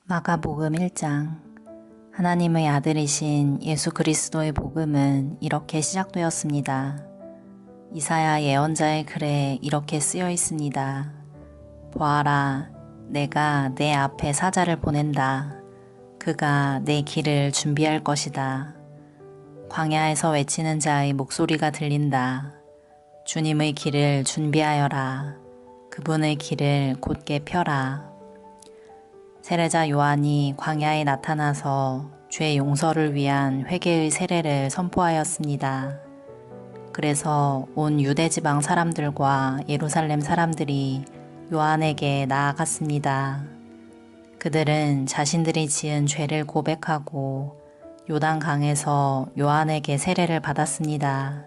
마가복음 1장. 하나님의 아들이신 예수 그리스도의 복음은 이렇게 시작되었습니다. 이사야 예언자의 글에 이렇게 쓰여 있습니다. 보아라, 내가 내 앞에 사자를 보낸다. 그가 내 길을 준비할 것이다. 광야에서 외치는 자의 목소리가 들린다. 주님의 길을 준비하여라. 그분의 길을 곧게 펴라. 세례자 요한이 광야에 나타나서 죄 용서를 위한 회개의 세례를 선포하였습니다. 그래서 온 유대지방 사람들과 예루살렘 사람들이 요한에게 나아갔습니다. 그들은 자신들이 지은 죄를 고백하고 요단강에서 요한에게 세례를 받았습니다.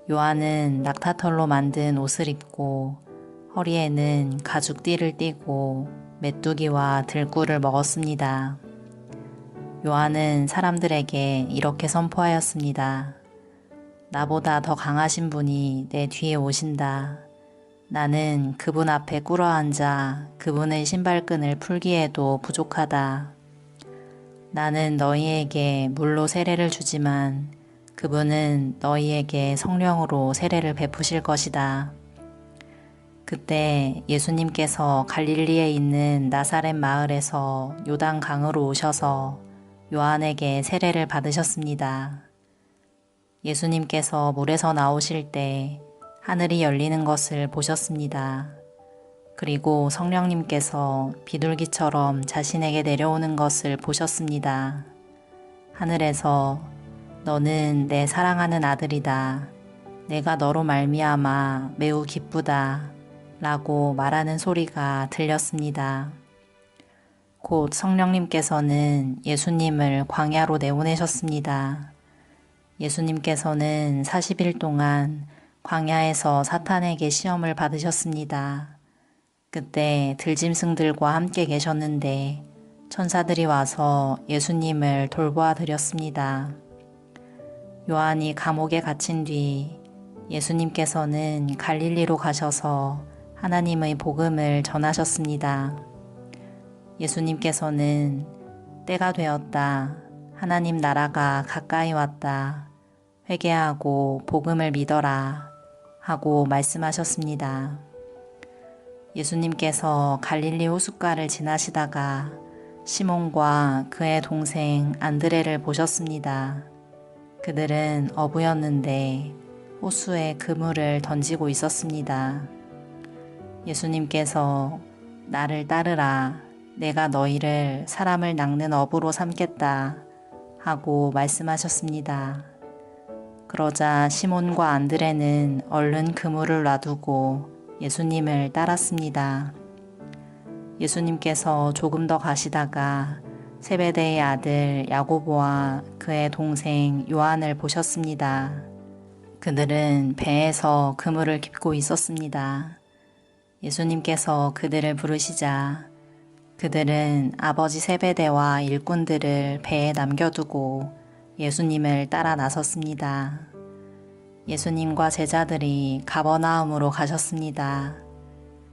요한은 낙타털로 만든 옷을 입고 허리에는 가죽띠를 띠고 메뚜기와 들꿀을 먹었습니다. 요한은 사람들에게 이렇게 선포하였습니다. 나보다 더 강하신 분이 내 뒤에 오신다. 나는 그분 앞에 꿇어앉아 그분의 신발끈을 풀기에도 부족하다. 나는 너희에게 물로 세례를 주지만 그분은 너희에게 성령으로 세례를 베푸실 것이다. 그때 예수님께서 갈릴리에 있는 나사렛 마을에서 요단강으로 오셔서 요한에게 세례를 받으셨습니다. 예수님께서 물에서 나오실 때 하늘이 열리는 것을 보셨습니다. 그리고 성령님께서 비둘기처럼 자신에게 내려오는 것을 보셨습니다. 하늘에서 너는 내 사랑하는 아들이다. 내가 너로 말미암아 매우 기쁘다. 라고 말하는 소리가 들렸습니다. 곧 성령님께서는 예수님을 광야로 내보내셨습니다. 예수님께서는 40일 동안 광야에서 사탄에게 시험을 받으셨습니다. 그때 들짐승들과 함께 계셨는데 천사들이 와서 예수님을 돌보아 드렸습니다. 요한이 감옥에 갇힌 뒤 예수님께서는 갈릴리로 가셔서 하나님의 복음을 전하셨습니다. 예수님께서는 때가 되었다. 하나님 나라가 가까이 왔다. 회개하고 복음을 믿어라. 하고 말씀하셨습니다. 예수님께서 갈릴리 호숫가를 지나시다가 시몬과 그의 동생 안드레를 보셨습니다. 그들은 어부였는데 호수에 그물을 던지고 있었습니다. 예수님께서 나를 따르라. 내가 너희를 사람을 낚는 어부로 삼겠다. 하고 말씀하셨습니다. 그러자 시몬과 안드레는 얼른 그물을 놔두고 예수님을 따랐습니다. 예수님께서 조금 더 가시다가 세베대의 아들 야고보와 그의 동생 요한을 보셨습니다. 그들은 배에서 그물을 깁고 있었습니다. 예수님께서 그들을 부르시자 그들은 아버지 세베대와 일꾼들을 배에 남겨두고 예수님을 따라 나섰습니다. 예수님과 제자들이 가버나움으로 가셨습니다.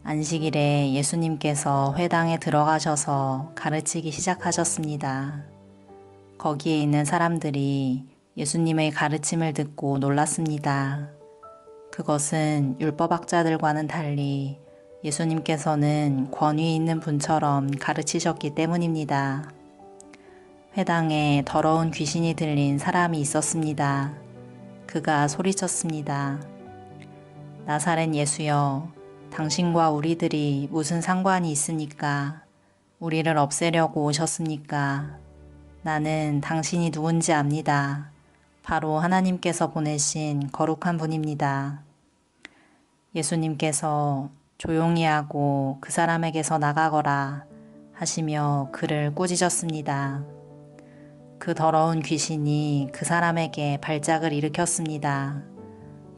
안식일에 예수님께서 회당에 들어가셔서 가르치기 시작하셨습니다. 거기에 있는 사람들이 예수님의 가르침을 듣고 놀랐습니다. 그것은 율법학자들과는 달리 예수님께서는 권위 있는 분처럼 가르치셨기 때문입니다. 회당에 더러운 귀신이 들린 사람이 있었습니다. 그가 소리쳤습니다. 나사렛 예수여, 당신과 우리들이 무슨 상관이 있으니까 우리를 없애려고 오셨습니까? 나는 당신이 누군지 압니다. 바로 하나님께서 보내신 거룩한 분입니다. 예수님께서 조용히 하고 그 사람에게서 나가거라 하시며 그를 꾸짖었습니다. 그 더러운 귀신이 그 사람에게 발작을 일으켰습니다.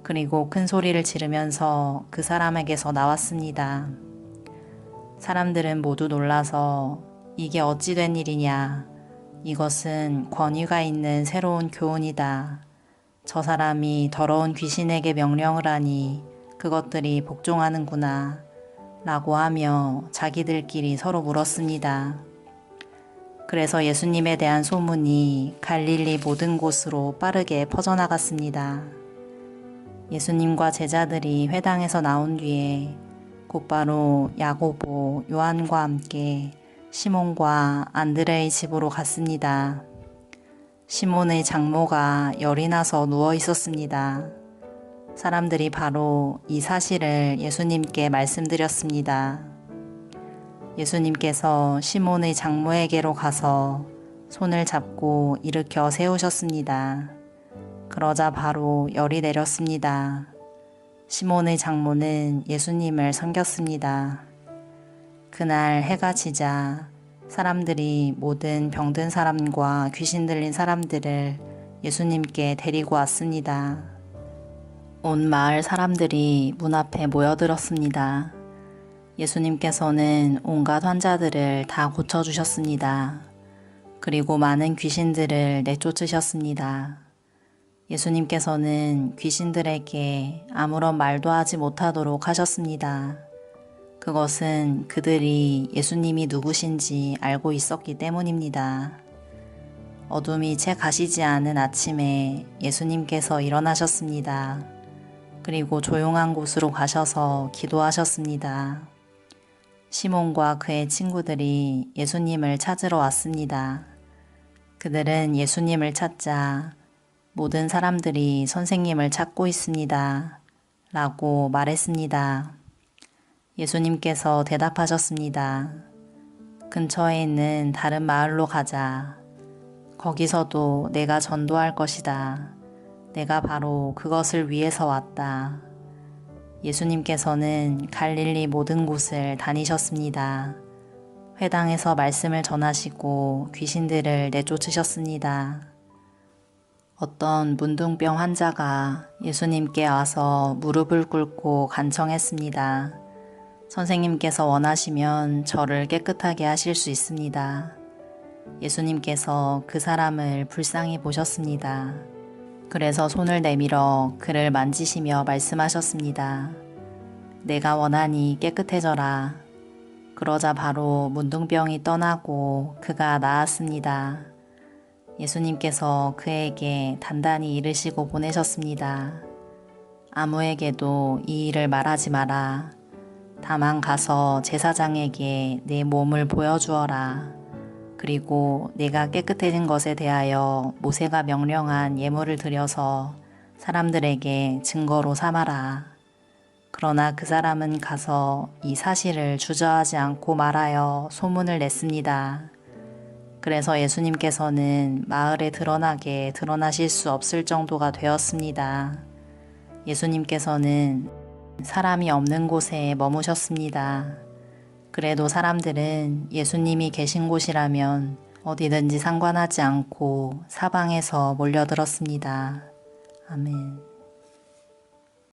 그리고 큰 소리를 지르면서 그 사람에게서 나왔습니다. 사람들은 모두 놀라서 이게 어찌 된 일이냐? 이것은 권위가 있는 새로운 교훈이다. 저 사람이 더러운 귀신에게 명령을 하니 그것들이 복종하는구나 라고 하며 자기들끼리 서로 물었습니다. 그래서 예수님에 대한 소문이 갈릴리 모든 곳으로 빠르게 퍼져나갔습니다. 예수님과 제자들이 회당에서 나온 뒤에 곧바로 야고보, 요한과 함께 시몬과 안드레의 집으로 갔습니다. 시몬의 장모가 열이 나서 누워 있었습니다. 사람들이 바로 이 사실을 예수님께 말씀드렸습니다. 예수님께서 시몬의 장모에게로 가서 손을 잡고 일으켜 세우셨습니다. 그러자 바로 열이 내렸습니다. 시몬의 장모는 예수님을 섬겼습니다. 그날 해가 지자 사람들이 모든 병든 사람과 귀신 들린 사람들을 예수님께 데리고 왔습니다. 온 마을 사람들이 문 앞에 모여들었습니다. 예수님께서는 온갖 환자들을 다 고쳐주셨습니다. 그리고 많은 귀신들을 내쫓으셨습니다. 예수님께서는 귀신들에게 아무런 말도 하지 못하도록 하셨습니다. 그것은 그들이 예수님이 누구신지 알고 있었기 때문입니다. 어둠이 채 가시지 않은 아침에 예수님께서 일어나셨습니다. 그리고 조용한 곳으로 가셔서 기도하셨습니다. 시몬과 그의 친구들이 예수님을 찾으러 왔습니다. 그들은 예수님을 찾자 모든 사람들이 선생님을 찾고 있습니다. 라고 말했습니다. 예수님께서 대답하셨습니다. 근처에 있는 다른 마을로 가자. 거기서도 내가 전도할 것이다. 내가 바로 그것을 위해서 왔다. 예수님께서는 갈릴리 모든 곳을 다니셨습니다. 회당에서 말씀을 전하시고 귀신들을 내쫓으셨습니다. 어떤 문둥병 환자가 예수님께 와서 무릎을 꿇고 간청했습니다. 선생님께서 원하시면 저를 깨끗하게 하실 수 있습니다. 예수님께서 그 사람을 불쌍히 보셨습니다. 그래서 손을 내밀어 그를 만지시며 말씀하셨습니다. 내가 원하니 깨끗해져라. 그러자 바로 문둥병이 떠나고 그가 나았습니다. 예수님께서 그에게 단단히 이르시고 보내셨습니다. 아무에게도 이 일을 말하지 마라. 다만 가서 제사장에게 내 몸을 보여주어라. 그리고 내가 깨끗해진 것에 대하여 모세가 명령한 예물을 드려서 사람들에게 증거로 삼아라. 그러나 그 사람은 가서 이 사실을 주저하지 않고 말하여 소문을 냈습니다. 그래서 예수님께서는 마을에 드러나실 수 없을 정도가 되었습니다. 예수님께서는 사람이 없는 곳에 머무셨습니다. 그래도 사람들은 예수님이 계신 곳이라면 어디든지 상관하지 않고 사방에서 몰려들었습니다. 아멘.